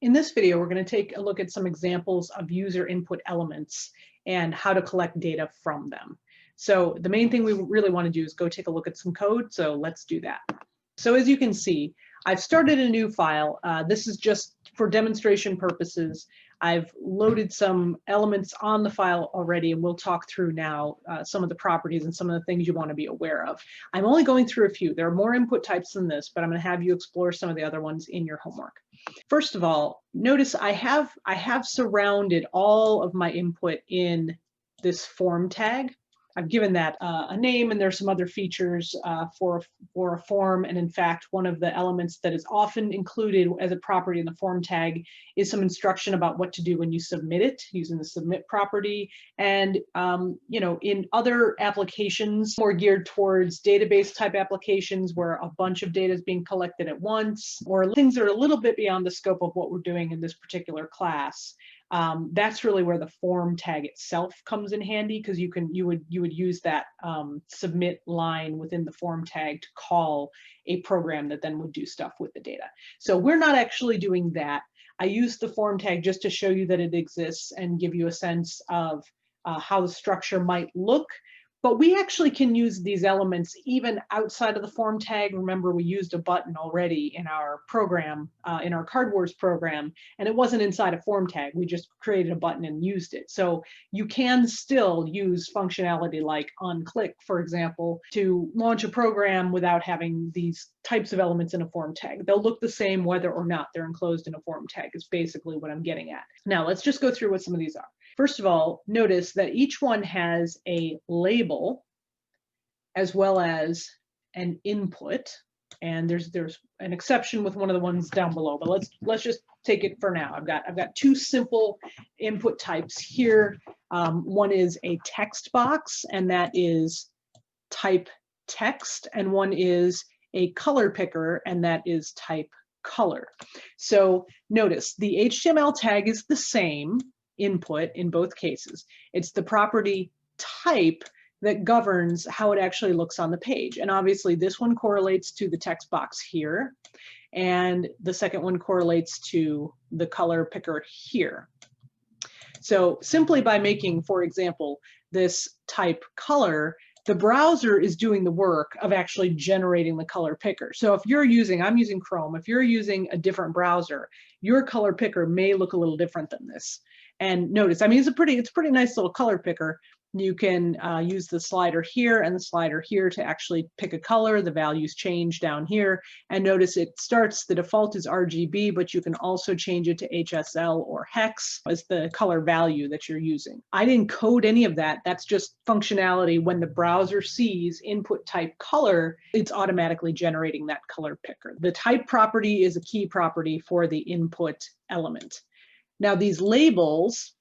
In this video, we're going to take a look at some examples of user input elements and how to collect data from them. So the main thing we really want to do is go take a look at some code. So let's do that. So as you can see, I've started a new file. This is just for demonstration purposes. I've loaded some elements on the file already, and we'll talk through now some of the properties and some of the things you want to be aware of. I'm only going through a few. There are more input types than this, but I'm going to have you explore some of the other ones in your homework. First of all, notice I have surrounded all of my input in this form tag. I've given that a name, and there's some other features for a form. And in fact, one of the elements that is often included as a property in the form tag is some instruction about what to do when you submit it using the submit property. And in other applications more geared towards database type applications where a bunch of data is being collected at once, or things that are a little bit beyond the scope of what we're doing in this particular class. That's really where the form tag itself comes in handy, because you would use that submit line within the form tag to call a program that then would do stuff with the data. So we're not actually doing that. I use the form tag just to show you that it exists and give you a sense of how the structure might look. But we actually can use these elements even outside of the form tag. Remember, we used a button already in our program, in our Card Wars program, and it wasn't inside a form tag. We just created a button and used it. So you can still use functionality like onClick, for example, to launch a program without having these types of elements in a form tag. They'll look the same whether or not they're enclosed in a form tag, is basically what I'm getting at. Now, let's just go through what some of these are. First of all, notice that each one has a label as well as an input, and there's an exception with one of the ones down below, but let's just take it for now. I've got two simple input types here. One is a text box, and that is type text, and one is a color picker, and that is type color. So notice the HTML tag is the same input in both cases. It's the property type that governs how it actually looks on the page. And obviously this one correlates to the text box here, and the second one correlates to the color picker here. So simply by making, for example, this type color, the browser is doing the work of actually generating the color picker. So if you're using, I'm using Chrome, if you're using a different browser, your color picker may look a little different than this. And notice, I mean, it's a pretty nice little color picker. You can use the slider here and the slider here to actually pick a color. The values change down here. And notice it starts, the default is RGB, but you can also change it to HSL or hex as the color value that you're using. I didn't code any of that. That's just functionality. When the browser sees input type color, it's automatically generating that color picker. The type property is a key property for the input element. Now these labels,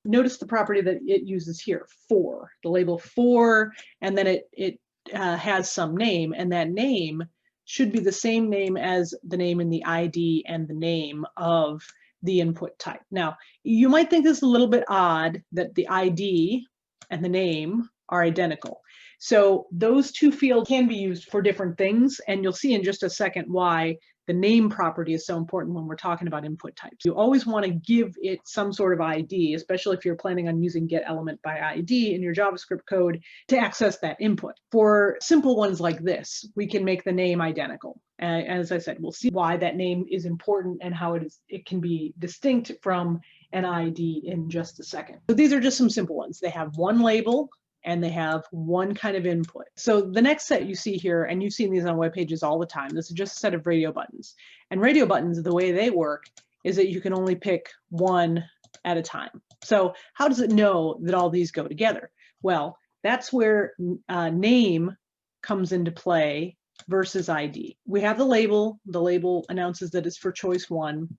notice the property that it uses here, for, the label for, and then it has some name, and that name should be the same name as the name in the ID and the name of the input type. Now, you might think this is a little bit odd that the ID and the name are identical. So those two fields can be used for different things, and you'll see in just a second why the name property is so important when we're talking about input types. You always want to give it some sort of ID, especially if you're planning on using getElementById in your JavaScript code to access that input. For simple ones like this, we can make the name identical. And as I said, we'll see why that name is important and how it can be distinct from an ID in just a second. So these are just some simple ones. They have one label, and they have one kind of input. So the next set you see here, and you've seen these on web pages all the time, this is just a set of radio buttons. And radio buttons, the way they work is that you can only pick one at a time. So how does it know that all these go together? Well, that's where name comes into play versus ID. We have the label announces that it's for choice one.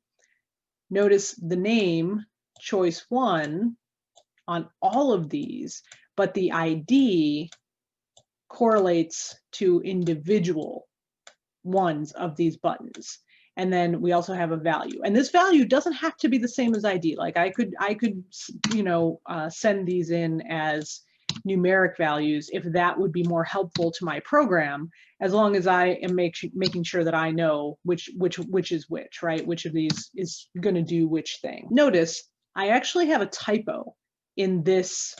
Notice the name, choice one, on all of these, but the ID correlates to individual ones of these buttons. And then we also have a value. And this value doesn't have to be the same as ID. Like I could send these in as numeric values if that would be more helpful to my program, as long as I am making sure that I know which is which, right? Which of these is going to do which thing. Notice I actually have a typo in this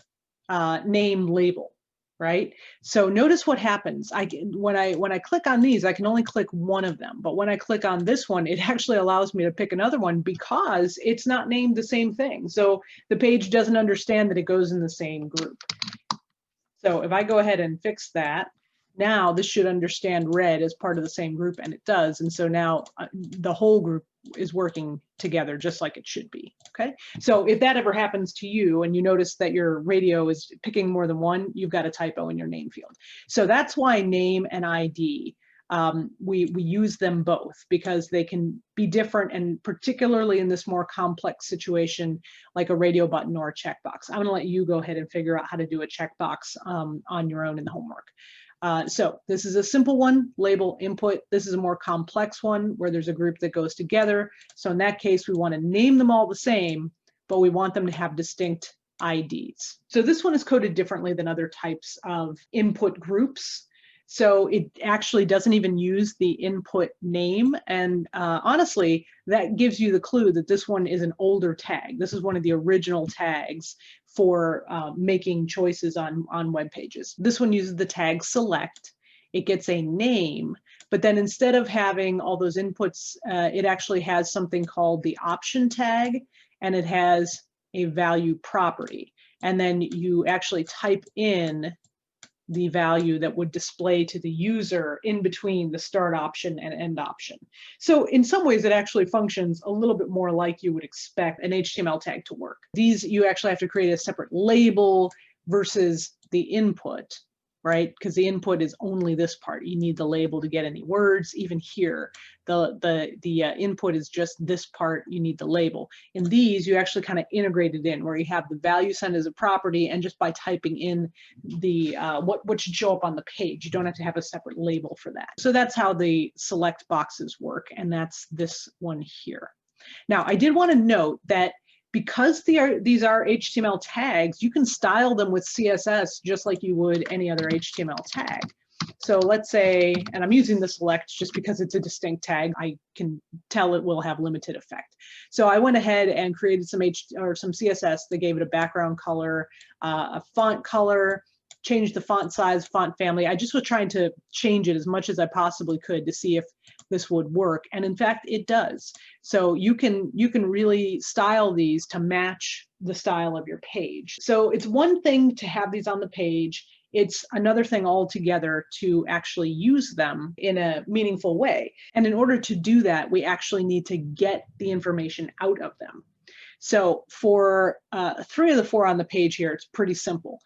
name label, right? So notice what happens. When I click on these, I can only click one of them. But when I click on this one, it actually allows me to pick another one because it's not named the same thing. So the page doesn't understand that it goes in the same group. So if I go ahead and fix that, now this should understand red as part of the same group, and it does. And so now the whole group is working together just like it should be, okay? So if that ever happens to you and you notice that your radio is picking more than one, you've got a typo in your name field. So that's why name and ID, we use them both because they can be different, and particularly in this more complex situation like a radio button or a checkbox. I'm gonna let you go ahead and figure out how to do a checkbox on your own in the homework. So this is a simple one, label input. This is a more complex one where there's a group that goes together. So in that case, we want to name them all the same, but we want them to have distinct IDs. So this one is coded differently than other types of input groups. So it actually doesn't even use the input name. And honestly, that gives you the clue that this one is an older tag. This is one of the original tags for making choices on web pages. This one uses the tag select. It gets a name, but then instead of having all those inputs, it actually has something called the option tag, and it has a value property. And then you actually type in the value that would display to the user in between the start option and end option. So in some ways it actually functions a little bit more like you would expect an HTML tag to work. These, you actually have to create a separate label versus the input, right? Because the input is only this part. You need the label to get any words. Even here, the input is just this part. You need the label. In these, you actually kind of integrate it in, where you have the value sent as a property, and just by typing in the what should show up on the page, you don't have to have a separate label for that. So that's how the select boxes work, and that's this one here. Now, I did want to note that because these are HTML tags, you can style them with CSS just like you would any other HTML tag. So let's say, and I'm using the select just because it's a distinct tag, I can tell it will have limited effect. So I went ahead and created some CSS that gave it a background color, a font color, changed the font size, font family. I just was trying to change it as much as I possibly could to see if this would work. And in fact, it does. So you can really style these to match the style of your page. So it's one thing to have these on the page. It's another thing altogether to actually use them in a meaningful way. And in order to do that, we actually need to get the information out of them. So for 3 of the 4 on the page here, it's pretty simple.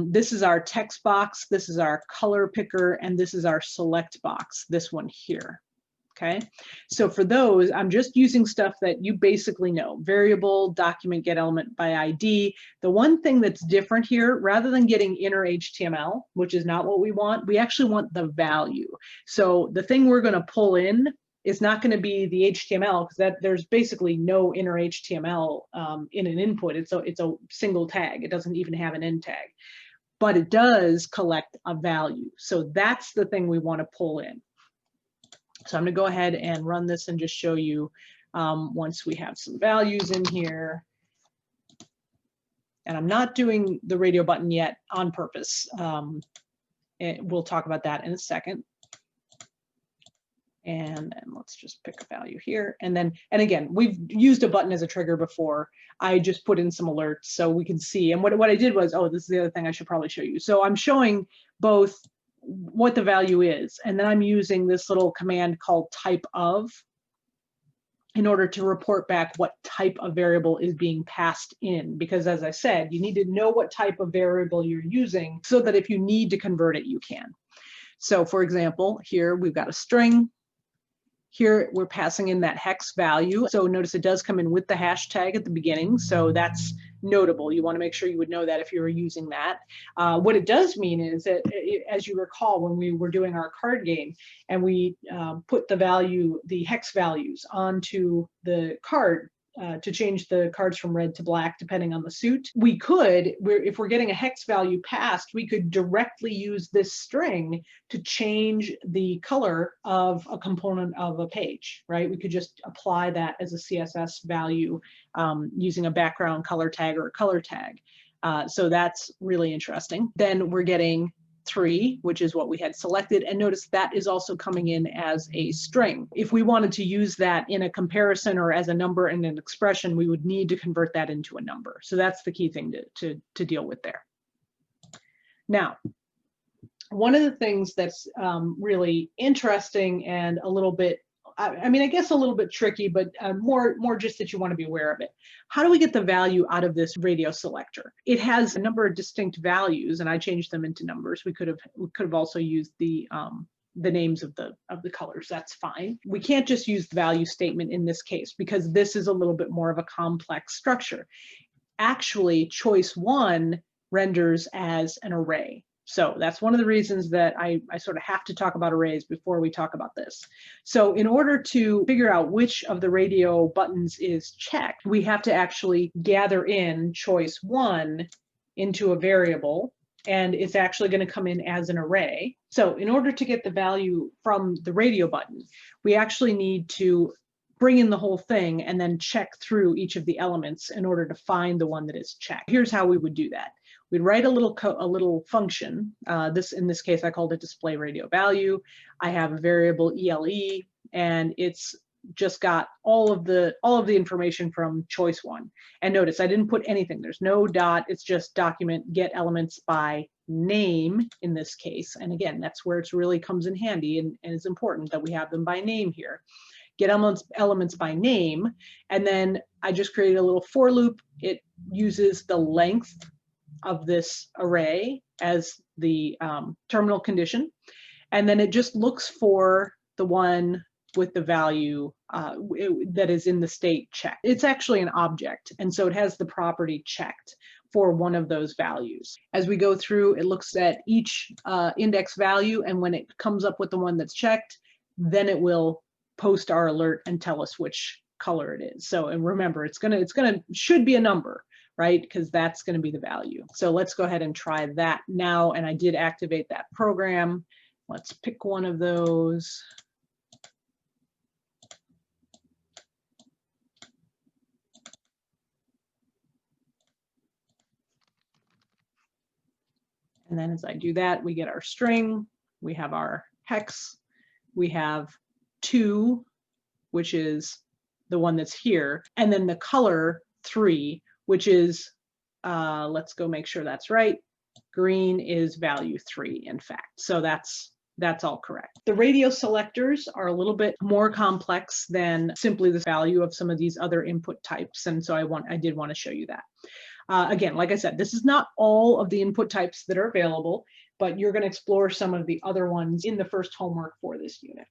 This is our text box, this is our color picker, and this is our select box, this one here. Okay, so for those, I'm just using stuff that you basically know: variable, document, get element by ID. The one thing that's different here, rather than getting inner HTML, which is not what we want, we actually want the value. So the thing we're going to pull in is not going to be the HTML, because there's basically no inner HTML in an input. It's a single tag. It doesn't even have an end tag, but it does collect a value. So that's the thing we want to pull in. So I'm going to go ahead and run this and just show you once we have some values in here. And I'm not doing the radio button yet on purpose. We'll talk about that in a second. And then let's just pick a value here. And again, we've used a button as a trigger before. I just put in some alerts so we can see. And what I did was, oh, this is the other thing I should probably show you. So I'm showing both what the value is, and then I'm using this little command called type of in order to report back what type of variable is being passed in. Because as I said, you need to know what type of variable you're using so that if you need to convert it, you can. So for example, here we've got a string. Here we're passing in that hex value. So notice it does come in with the hashtag at the beginning. So that's notable. You want to make sure you would know that if you were using that. What it does mean is that, as you recall, when we were doing our card game and we put the hex values onto the card, change the cards from red to black, depending on the suit. We could, if we're getting a hex value passed, we could directly use this string to change the color of a component of a page, right? We could just apply that as a CSS value using a background color tag or a color tag. So that's really interesting. Then we're getting 3, which is what we had selected. And notice that is also coming in as a string. If we wanted to use that in a comparison or as a number in an expression, we would need to convert that into a number. So that's the key thing to deal with there. Now, one of the things that's really interesting and a little bit, I mean, I guess a little bit tricky, but more just that you want to be aware of it. How do we get the value out of this radio selector? It has a number of distinct values, and I changed them into numbers. We could have also used the names of the colors. That's fine. We can't just use the value statement in this case because this is a little bit more of a complex structure. Actually, choice 1 renders as an array. So that's one of the reasons that I sort of have to talk about arrays before we talk about this. So in order to figure out which of the radio buttons is checked, we have to actually gather in choice 1 into a variable, and it's actually going to come in as an array. So in order to get the value from the radio button, we actually need to bring in the whole thing and then check through each of the elements in order to find the one that is checked. Here's how we would do that. We'd write a little function. In this case, I called it display radio value. I have a variable ELE, and it's just got all of the information from choice 1. And notice I didn't put anything. There's no dot. It's just document get elements by name in this case. And again, that's where it really comes in handy, and it's important that we have them by name here. Get elements by name, and then I just created a little for loop. It uses the length of this array as the terminal condition, and then it just looks for the one with the value that is in the state checked. It's actually an object, and so it has the property checked for one of those values. As we go through, it looks at each index value, and when it comes up with the one that's checked, then it will post our alert and tell us which color it is. So, and remember, should be a number, right? Because that's going to be the value. So let's go ahead and try that now. And I did activate that program. Let's pick one of those. And then as I do that, we get our string, we have our hex, we have 2, which is the one that's here, and then the color 3, which is, let's go make sure that's right. Green is value 3, in fact. So that's all correct. The radio selectors are a little bit more complex than simply the value of some of these other input types. And so I did want to show you that. Again, like I said, this is not all of the input types that are available, but you're going to explore some of the other ones in the first homework for this unit.